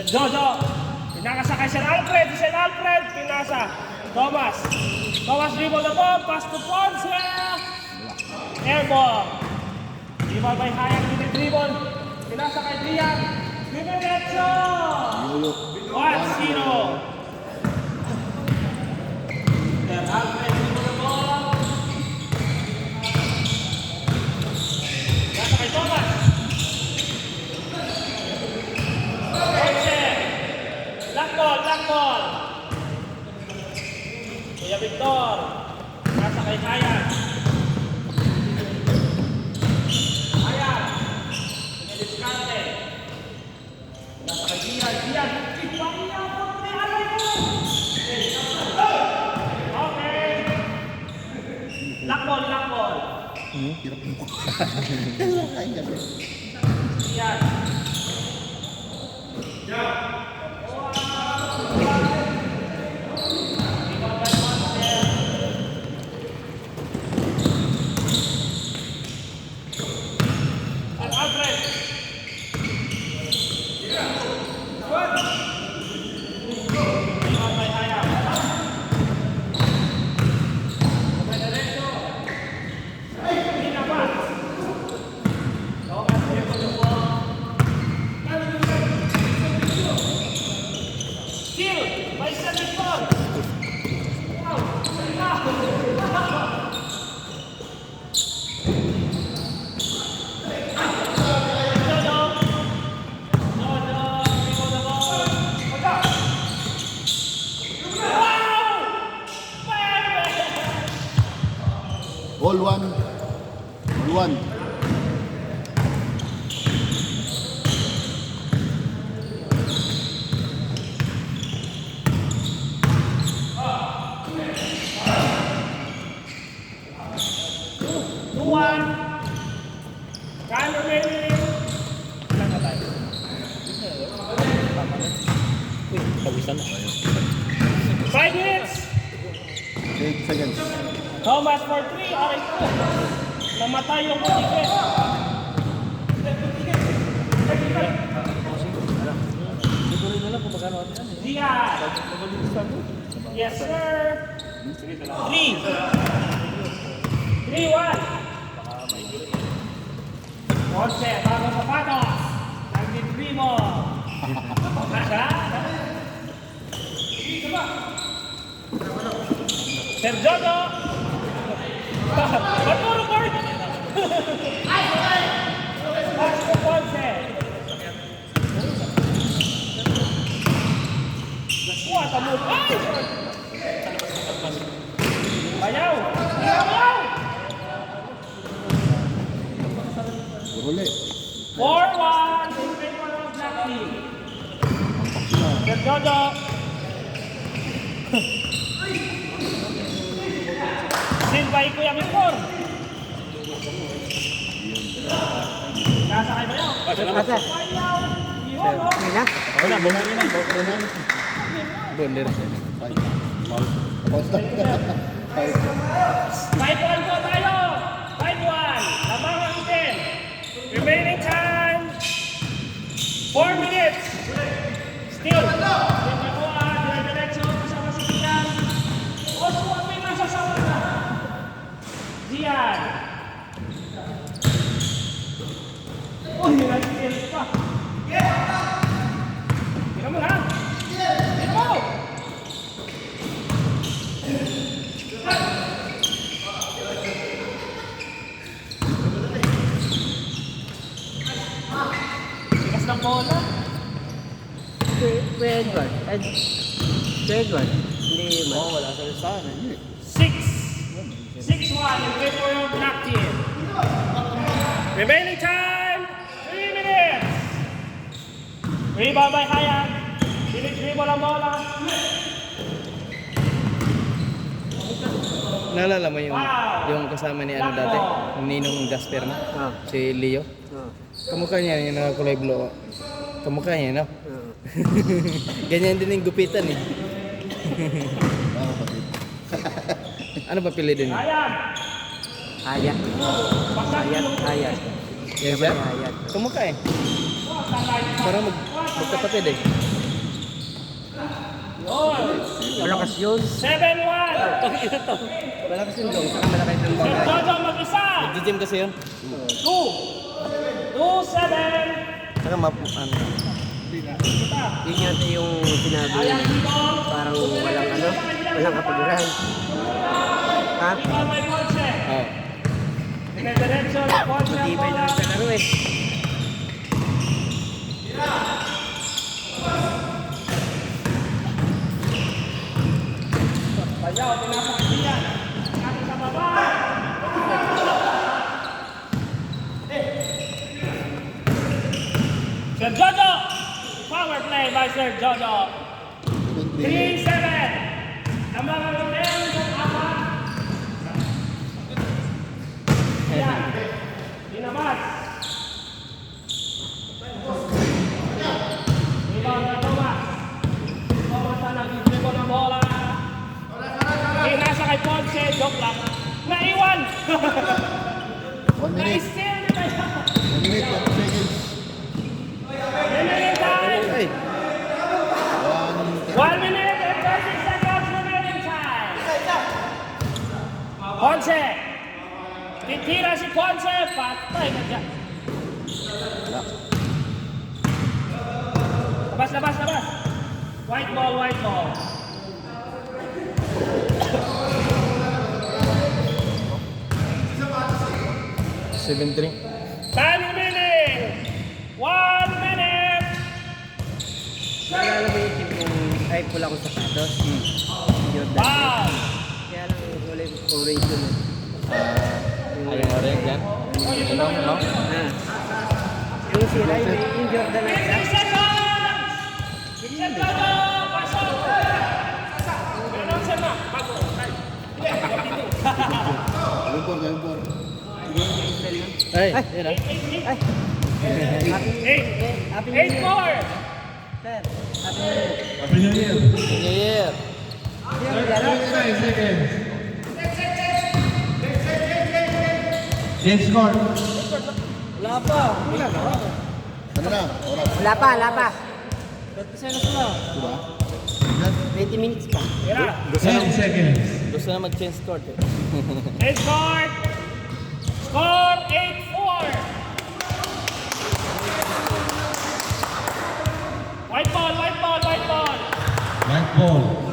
Sir Jojo. Pinakasa kay Sir Alfred. Si Sir Alfred. Pinasa. Thomas. Thomas dribble the ball. Pass to Ponce. Airball. Dribble by Hayek. Dribble. Pinasa kay Dian. Diretso. 1-0. Sir Alfred dribble the ball. Pinasa kay Thomas. Lakbol. Kuya Victor. Nasa kay Hayat. Hayat. Pinadiskarte. Nasa kay Dian. Dian. Okay. Lakbol. Dian. All one. 2-1. Time remaining. Ilan na tayo? Pawisan na. 5 minutes. 8 seconds. Thomas for 3. Aray ko. Namatay yung ticket. Dian. Yes, sir. 3. 3-1. Ponce, bago sapatos. Nag-dribble. Nasa? Sir Jojo. Ba't puro court? Pass to Ponce. What a move. Ay! Bayaw. Uli. 4-1 in favor of Black Team. Sir Jojo. Sin by Kuya Victor. Nasa kay Bayaw. Asa? Bayaw. Iwan, no? Wala, Bonder. 5-1 po tayo. 5-1. Lamang ang itin. Remaining time. 4 minutes. Still. Diretso kasama si Dian. Oswald may masasawa na. Dian. Uy, nag-steal pa. Tira mo lang. Tira mo. Tikas ng bola. Edward. Edward. Hindi man. Oo, wala sa listahan. 6-1 in favor of Black Team. Remaining time, 3 minutes. Rebound by Hayat. Dribble ang bola. Naalala mo yung kasama ni ano dati? Yung Ninong Jasper na? Si Leo? Kamukha niya yung nakakulay blue. Kamukha niya, no? Ganyan din yung gupitan eh. Ano ba pili din? Hayat. Hayat. Yes, sir? Kamukha eh. Parang magkapatid eh. Yun. Malakas yun. 7-1. Malakas yun dong. Saka malakas yung Sir bagay. Jojo mag-isa. Nag-gym kasi yun. 2-7. Saka ano. Yun yata yung sinabi. Ayan dito. Parang walang kapagirahan. Ha? Ikaw may kotse. Oh. Pinediretso ng kotse ang Matibay bola. lang sa laro eh. Bayaw, pinapakasiyan. Kami sa baba. Sir Jojo. Power play by Sir Jojo. 3-7. Ang mga hotel ng apat. Yan. Dinabas. Rebound na Thomas. Thomas na nag-dribble ng bola. Nasa kay Ponce, joke lang. Naiwan! 1 minute. Na-steal niya na yan. 1 minute, 30 seconds. Remaining time. Ay. 1 minute and 30 seconds remaining time. Ponce. Titira si Ponce. Patay na dyan. Labas, labas, labas. White ball, white ball. Time remaining. 1 minute. Naalala mo yung team kung ay pula kong sapatos. Jordan. Wow. Kaya lang wala yung orange yun eh. Ay, yung orange yan. Ano, no? Ah. Yung sila, yung Jordan na isa. 50 seconds. Sir Jojo, pasok. Meron siya na. Bago. Game 4. Ay, yun ah. Ay! Happy New 8-4. Year. Sir, Happy New Year. New Year. Yung laro. Wala pa. Ano na? Oras. Wala pa. Ba't kasi na sila? Diba? 20 minutes pa. Tira. Gusto na mag-change court eh. Change court. Score 8-4. White ball, white ball, white ball. White ball.